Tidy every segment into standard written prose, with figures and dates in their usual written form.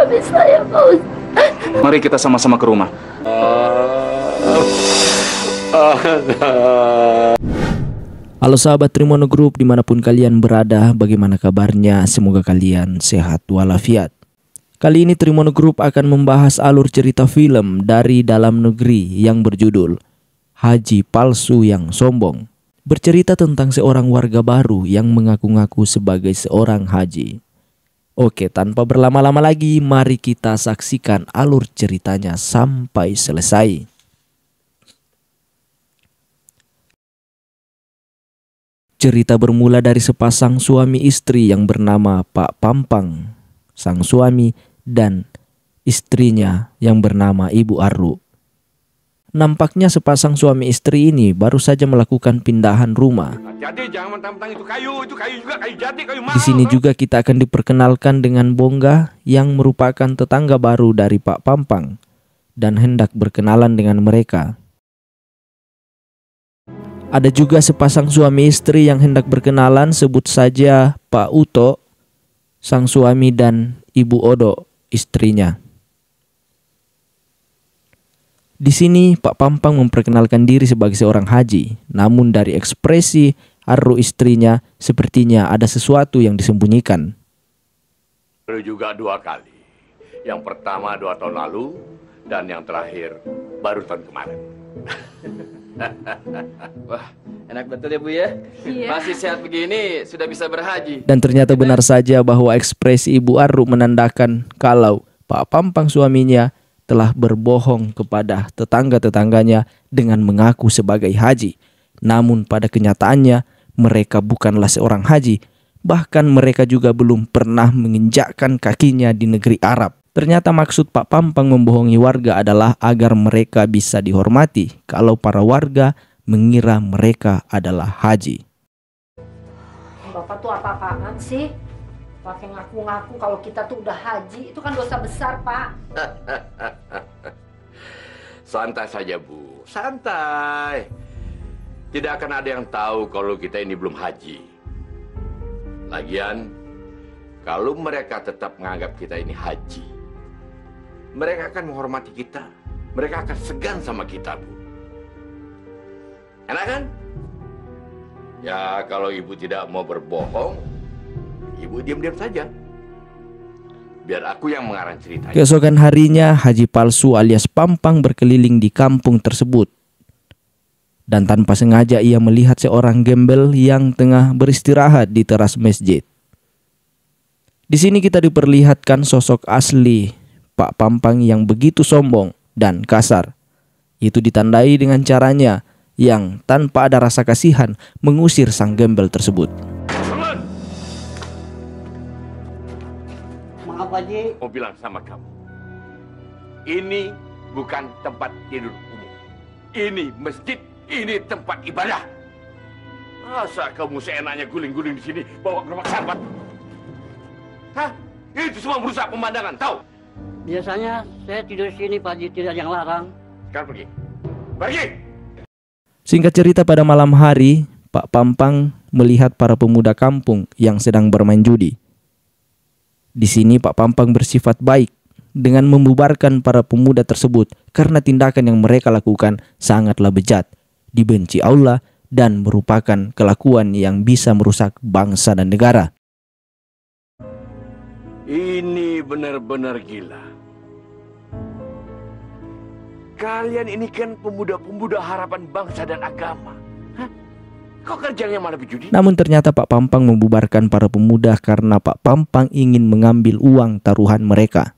suami saya, Pak Ustadz. Mari kita sama-sama ke rumah. Halo sahabat Trimono Group dimanapun kalian berada, bagaimana kabarnya? Semoga kalian sehat walafiat. Kali ini Trimono Group akan membahas alur cerita film dari dalam negeri yang berjudul Haji Palsu yang Sombong. Bercerita tentang seorang warga baru yang mengaku-ngaku sebagai seorang haji. Oke, tanpa berlama-lama lagi, mari kita saksikan alur ceritanya sampai selesai. Cerita bermula dari sepasang suami istri yang bernama Pak Pampang, sang suami, dan istrinya yang bernama Ibu Arlu. Nampaknya sepasang suami istri ini baru saja melakukan pindahan rumah. Jadi jangan mentang-mentang itu kayu juga kayu jati, kayu mahal. Di sini juga kita akan diperkenalkan dengan Bongga yang merupakan tetangga baru dari Pak Pampang dan hendak berkenalan dengan mereka. Ada juga sepasang suami istri yang hendak berkenalan, sebut saja Pak Uto, sang suami, dan Ibu Odo, istrinya. Di sini Pak Pampang memperkenalkan diri sebagai seorang haji, namun dari ekspresi Arru istrinya sepertinya ada sesuatu yang disembunyikan. Baru juga 2 kali. Yang pertama 2 tahun lalu dan yang terakhir baru tahun kemarin. Wah, enak betul ya Bu ya. Iya. Masih sehat begini sudah bisa berhaji. Dan ternyata benar saja bahwa ekspresi Ibu Arru menandakan kalau Pak Pampang suaminya telah berbohong kepada tetangga-tetangganya dengan mengaku sebagai haji. Namun pada kenyataannya mereka bukanlah seorang haji. Bahkan mereka juga belum pernah menginjakkan kakinya di negeri Arab. Ternyata maksud Pak Pampang membohongi warga adalah agar mereka bisa dihormati kalau para warga mengira mereka adalah haji. Bapak tuh apa-apaan sih? Pakai ngaku-ngaku kalau kita tuh udah haji, itu kan dosa besar, Pak. Santai saja Bu, santai. Tidak akan ada yang tahu kalau kita ini belum haji. Lagian, kalau mereka tetap menganggap kita ini haji, mereka akan menghormati kita. Mereka akan segan sama kita, Bu. Enak kan? Ya, kalau Ibu tidak mau berbohong, Ibu diam-diam saja. Biar aku yang mengarang ceritanya. Keesokan harinya Haji Palsu alias Pampang berkeliling di kampung tersebut. Dan tanpa sengaja ia melihat seorang gembel yang tengah beristirahat di teras masjid. Di sini kita diperlihatkan sosok asli Pak Pampang yang begitu sombong dan kasar. Itu ditandai dengan caranya yang tanpa ada rasa kasihan mengusir sang gembel tersebut. Maaf Haji. Mau bilang sama kamu, ini bukan tempat tidur umum. Ini masjid, ini tempat ibadah. Masa kamu seenaknya guling-guling di sini bawa gerobak sahabat? Hah? Itu semua merusak pemandangan, tahu? Biasanya saya tidur di sini Pak Haji, tidak ada yang larang. Sekarang pergi. Pergi! Singkat cerita, pada malam hari Pak Pampang melihat para pemuda kampung yang sedang bermain judi. Di sini Pak Pampang bersifat baik dengan membubarkan para pemuda tersebut karena tindakan yang mereka lakukan sangatlah bejat, dibenci Allah, dan merupakan kelakuan yang bisa merusak bangsa dan negara. Ini benar-benar gila. Kalian ini kan pemuda-pemuda harapan bangsa dan agama. Hah? Kok kerjanya malah berjudi? Namun ternyata Pak Pampang membubarkan para pemuda karena Pak Pampang ingin mengambil uang taruhan mereka.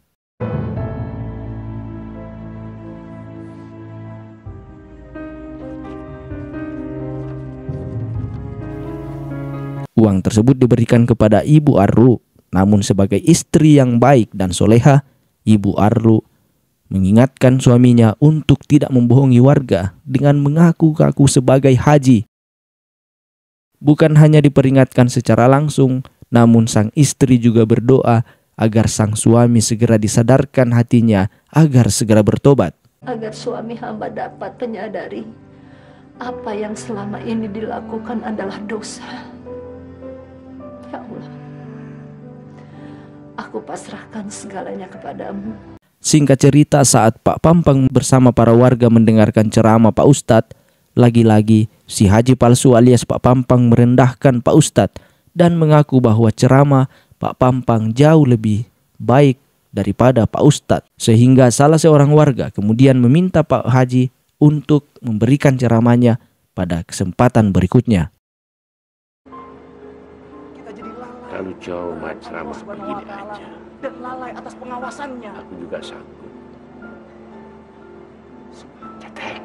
Uang tersebut diberikan kepada Ibu Arlu. Namun sebagai istri yang baik dan soleha, Ibu Arlu mengingatkan suaminya untuk tidak membohongi warga dengan mengaku-ngaku sebagai haji. Bukan hanya diperingatkan secara langsung, namun sang istri juga berdoa agar sang suami segera disadarkan hatinya agar segera bertobat. Agar suami hamba dapat menyadari apa yang selama ini dilakukan adalah dosa. Ya Allah, Aku pasrahkan segalanya kepadamu. Singkat cerita, saat Pak Pampang bersama para warga mendengarkan ceramah Pak Ustadz, lagi-lagi si haji palsu alias Pak Pampang merendahkan Pak Ustadz dan mengaku bahwa ceramah Pak Pampang jauh lebih baik daripada Pak Ustadz. Sehingga salah seorang warga kemudian meminta Pak Haji untuk memberikan ceramahnya pada kesempatan berikutnya. Kalau cuma ceramah begini aja dan lalai atas pengawasannya. aku juga sanggup. Cetek.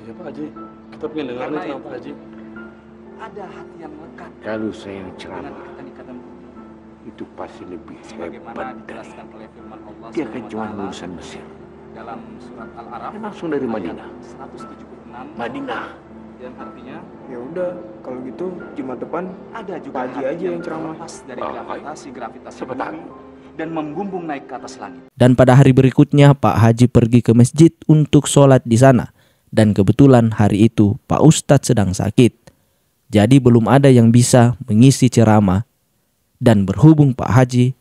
Iya Pak Haji, kita pengen dengar nih sama Pak Haji. Ada hati yang lekat Kalau saya yang dengan ceramah ikatan-ikatan itu pasti lebih sebagaimana hebat dari dijelaskan oleh firman Allah dia kan Subhanahu cuma wa Ta'ala lulusan Mesir dalam surat Al-Araf dan langsung dari Madinah. 176 Madinah. dan artinya Ya udah, kalau gitu Jumat depan ada juga Pak Haji hati aja yang ceramah. terlepas dari Oh, gravitasi siapa tahu. bumi dan menggumbung naik ke atas langit. Dan pada hari berikutnya Pak Haji pergi ke masjid untuk sholat di sana. Dan kebetulan hari itu Pak Ustadz sedang sakit. Jadi belum ada yang bisa mengisi ceramah. Dan berhubung Pak Haji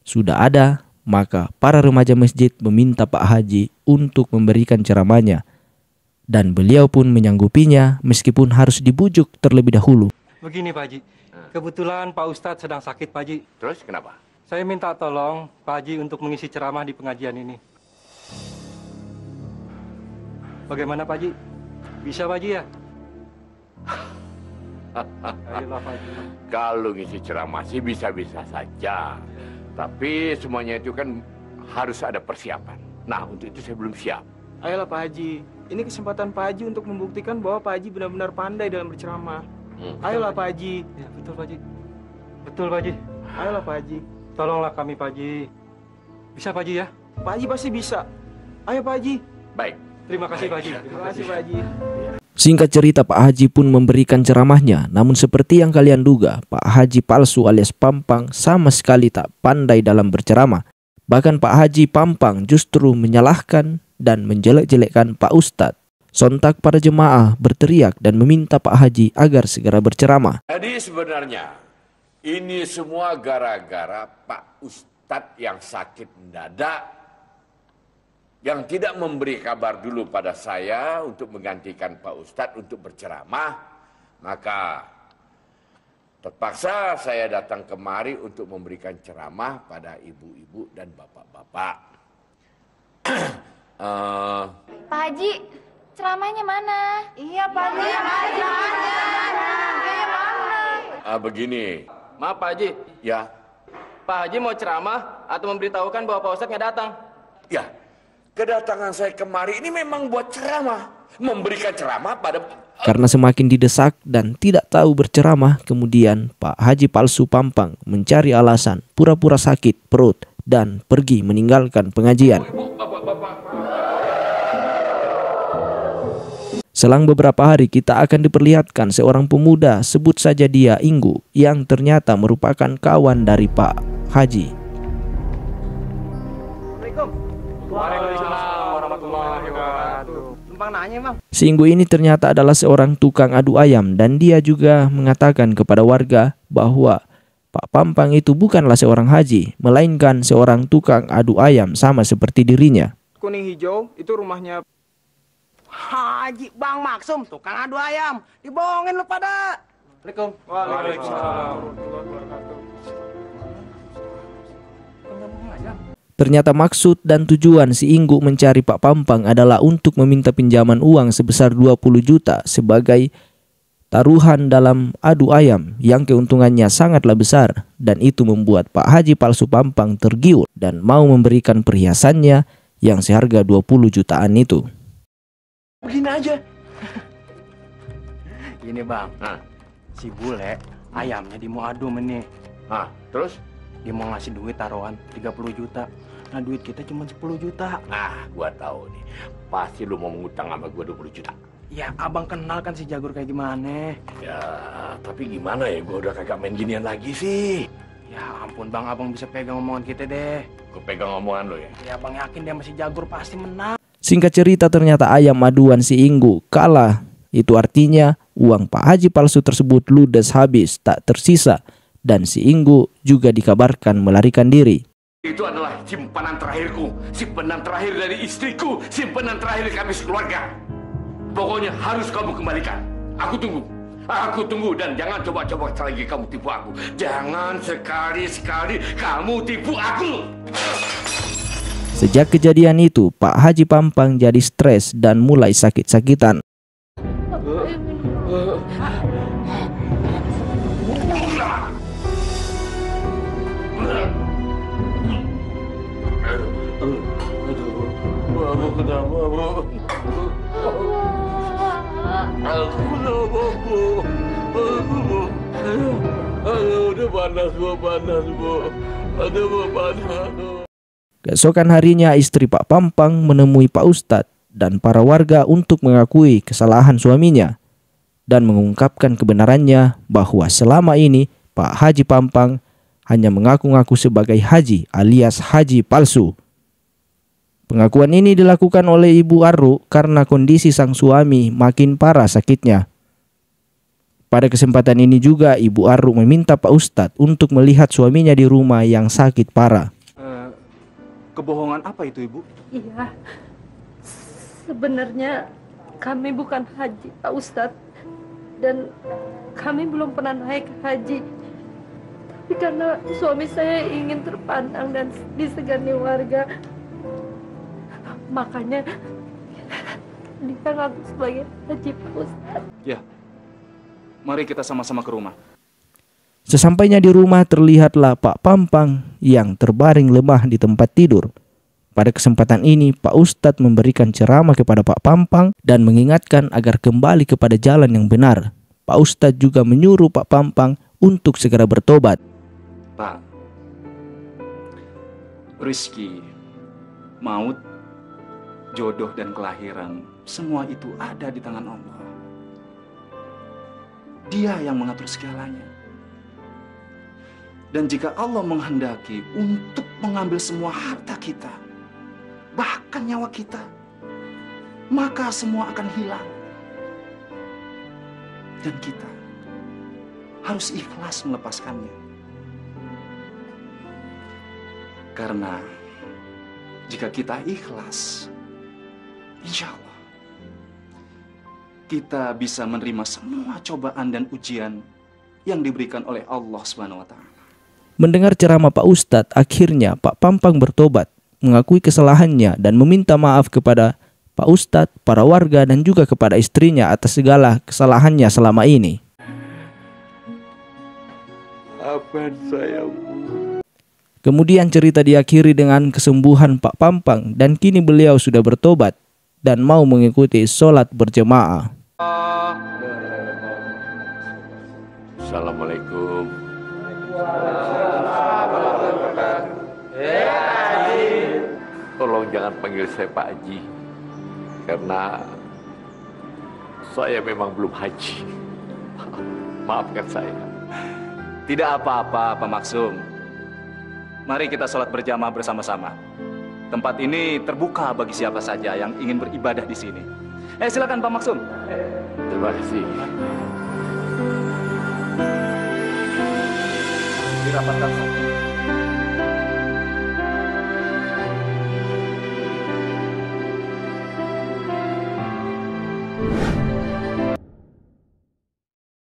sudah ada, maka para remaja masjid meminta Pak Haji untuk memberikan ceramahnya. Dan beliau pun menyanggupinya meskipun harus dibujuk terlebih dahulu. Begini Pak Haji, kebetulan Pak Ustadz sedang sakit Pak Haji. Terus kenapa? Saya minta tolong Pak Haji untuk mengisi ceramah di pengajian ini. Bagaimana Pak Haji? Bisa Pak Haji ya? Ayolah Pak Haji. Kalau ngisi ceramah sih bisa-bisa saja. Tapi semuanya itu kan harus ada persiapan. Nah, untuk itu saya belum siap. Ayolah Pak Haji, ini kesempatan Pak Haji untuk membuktikan bahwa Pak Haji benar-benar pandai dalam berceramah. Ayolah Pak Haji, Ya betul Pak Haji. Betul Pak Haji. ayolah Pak Haji. Tolonglah kami Pak Haji. Bisa Pak Haji ya? Pak Haji pasti bisa. Ayo Pak Haji. Baik. Terima kasih Pak Haji. Terima kasih Pak Haji. Singkat cerita, Pak Haji pun memberikan ceramahnya. Namun seperti yang kalian duga, Pak Haji palsu alias Pampang sama sekali tak pandai dalam berceramah. Bahkan Pak Haji Pampang justru menyalahkan dan menjelek-jelekkan Pak Ustadz. Sontak para jemaah berteriak dan meminta Pak Haji agar segera berceramah. Jadi sebenarnya ini semua gara-gara Pak Ustadz yang sakit mendadak, yang tidak memberi kabar dulu pada saya untuk menggantikan Pak Ustadz untuk berceramah. Maka terpaksa saya datang kemari untuk memberikan ceramah pada ibu-ibu dan bapak-bapak. Pak Haji, ceramahnya mana? Iya Pak Haji, Begini, Maaf Pak Haji, ya, Pak Haji mau ceramah atau memberitahukan bahwa Pak Ustadz nggak datang? ya, kedatangan saya kemari ini memang buat ceramah, memberikan ceramah pada. Karena semakin didesak dan tidak tahu berceramah, kemudian Pak Haji palsu Pampang mencari alasan pura-pura sakit perut dan pergi meninggalkan pengajian. Selang beberapa hari kita akan diperlihatkan seorang pemuda, sebut saja dia Inggu, yang ternyata merupakan kawan dari Pak Haji. Waalaikumsalam warahmatullahi wabarakatuh. Numpang nanya Bang. Si Inggu ini ternyata adalah seorang tukang adu ayam dan dia juga mengatakan kepada warga bahwa Pak Pampang itu bukanlah seorang haji, melainkan seorang tukang adu ayam sama seperti dirinya. Kuning hijau itu rumahnya Haji Bang Maksum, tukang adu ayam. Dibohongin lu pada. Assalamualaikum. Waalaikumsalam. Ternyata maksud dan tujuan si Inggu mencari Pak Pampang adalah untuk meminta pinjaman uang sebesar 20 juta sebagai taruhan dalam adu ayam yang keuntungannya sangatlah besar, dan itu membuat Pak Haji palsu Pampang tergiur dan mau memberikan perhiasannya yang seharga 20 jutaan itu. Begini aja. Gini Bang, Hah? si bule ayamnya di mau adu nih. Hah, terus? Dia mau ngasih duit taruhan 30 juta. Nah duit kita cuma 10 juta. Nah, gua tahu nih. Pasti lu mau mengutang sama gua 20 juta. Ya abang kenal kan si Jagur kayak gimana. Ya, tapi gimana ya, gua udah kagak main ginian lagi sih. Ya ampun Bang, abang bisa pegang omongan kita deh. Gua pegang omongan lu ya. Ya abang yakin dia masih Jagur pasti menang. Singkat cerita, ternyata ayam aduan si Inggu kalah. Itu artinya uang Pak Haji palsu tersebut ludes habis, tak tersisa. dan si Inggu juga dikabarkan melarikan diri. Itu adalah simpanan terakhirku, simpanan terakhir dari istriku, simpanan terakhir kami sekeluarga. Pokoknya harus kamu kembalikan. Aku tunggu dan jangan coba-coba lagi kamu tipu aku. Jangan sekali-sekali kamu tipu aku. Sejak kejadian itu, Pak Haji Pampang jadi stres dan mulai sakit-sakitan. Keesokan harinya istri Pak Pampang menemui Pak Ustadz dan para warga untuk mengakui kesalahan suaminya dan mengungkapkan kebenarannya bahwa selama ini Pak Haji Pampang hanya mengaku-ngaku sebagai haji alias haji palsu. Pengakuan ini dilakukan oleh Ibu Arru karena kondisi sang suami makin parah sakitnya. Pada kesempatan ini juga Ibu Arru meminta Pak Ustadz untuk melihat suaminya di rumah yang sakit parah. Kebohongan apa itu, Ibu? Iya, sebenarnya kami bukan haji, Pak Ustadz. Dan kami belum pernah naik haji. Tapi karena suami saya ingin terpandang dan disegani warga, makanya dia ngaku sebagai haji, Pak Ustadz. Ya, mari kita sama-sama ke rumah. Sesampainya di rumah terlihatlah Pak Pampang yang terbaring lemah di tempat tidur. Pada kesempatan ini Pak Ustadz memberikan ceramah kepada Pak Pampang dan mengingatkan agar kembali kepada jalan yang benar. Pak Ustadz juga menyuruh Pak Pampang untuk segera bertobat. Pak, rezeki, maut, jodoh dan kelahiran, semua itu ada di tangan Allah. Dia yang mengatur segalanya. Dan jika Allah menghendaki untuk mengambil semua harta kita, bahkan nyawa kita, maka semua akan hilang. Dan kita harus ikhlas melepaskannya. Karena jika kita ikhlas, insya Allah kita bisa menerima semua cobaan dan ujian yang diberikan oleh Allah SWT. Mendengar ceramah Pak Ustadz, akhirnya Pak Pampang bertobat, mengakui kesalahannya dan meminta maaf kepada Pak Ustadz, para warga dan juga kepada istrinya atas segala kesalahannya selama ini. Maafkan saya, Bu. Kemudian cerita diakhiri dengan kesembuhan Pak Pampang dan kini beliau sudah bertobat dan mau mengikuti sholat berjemaah. Assalamualaikum. Tolong jangan panggil saya Pak Haji, karena saya memang belum haji. Maafkan saya. Tidak apa-apa, Pak Maksum. Mari kita sholat berjamaah bersama-sama. Tempat ini terbuka bagi siapa saja yang ingin beribadah di sini. Silakan Pak Maksum. Terima kasih. Dirapatkan saja.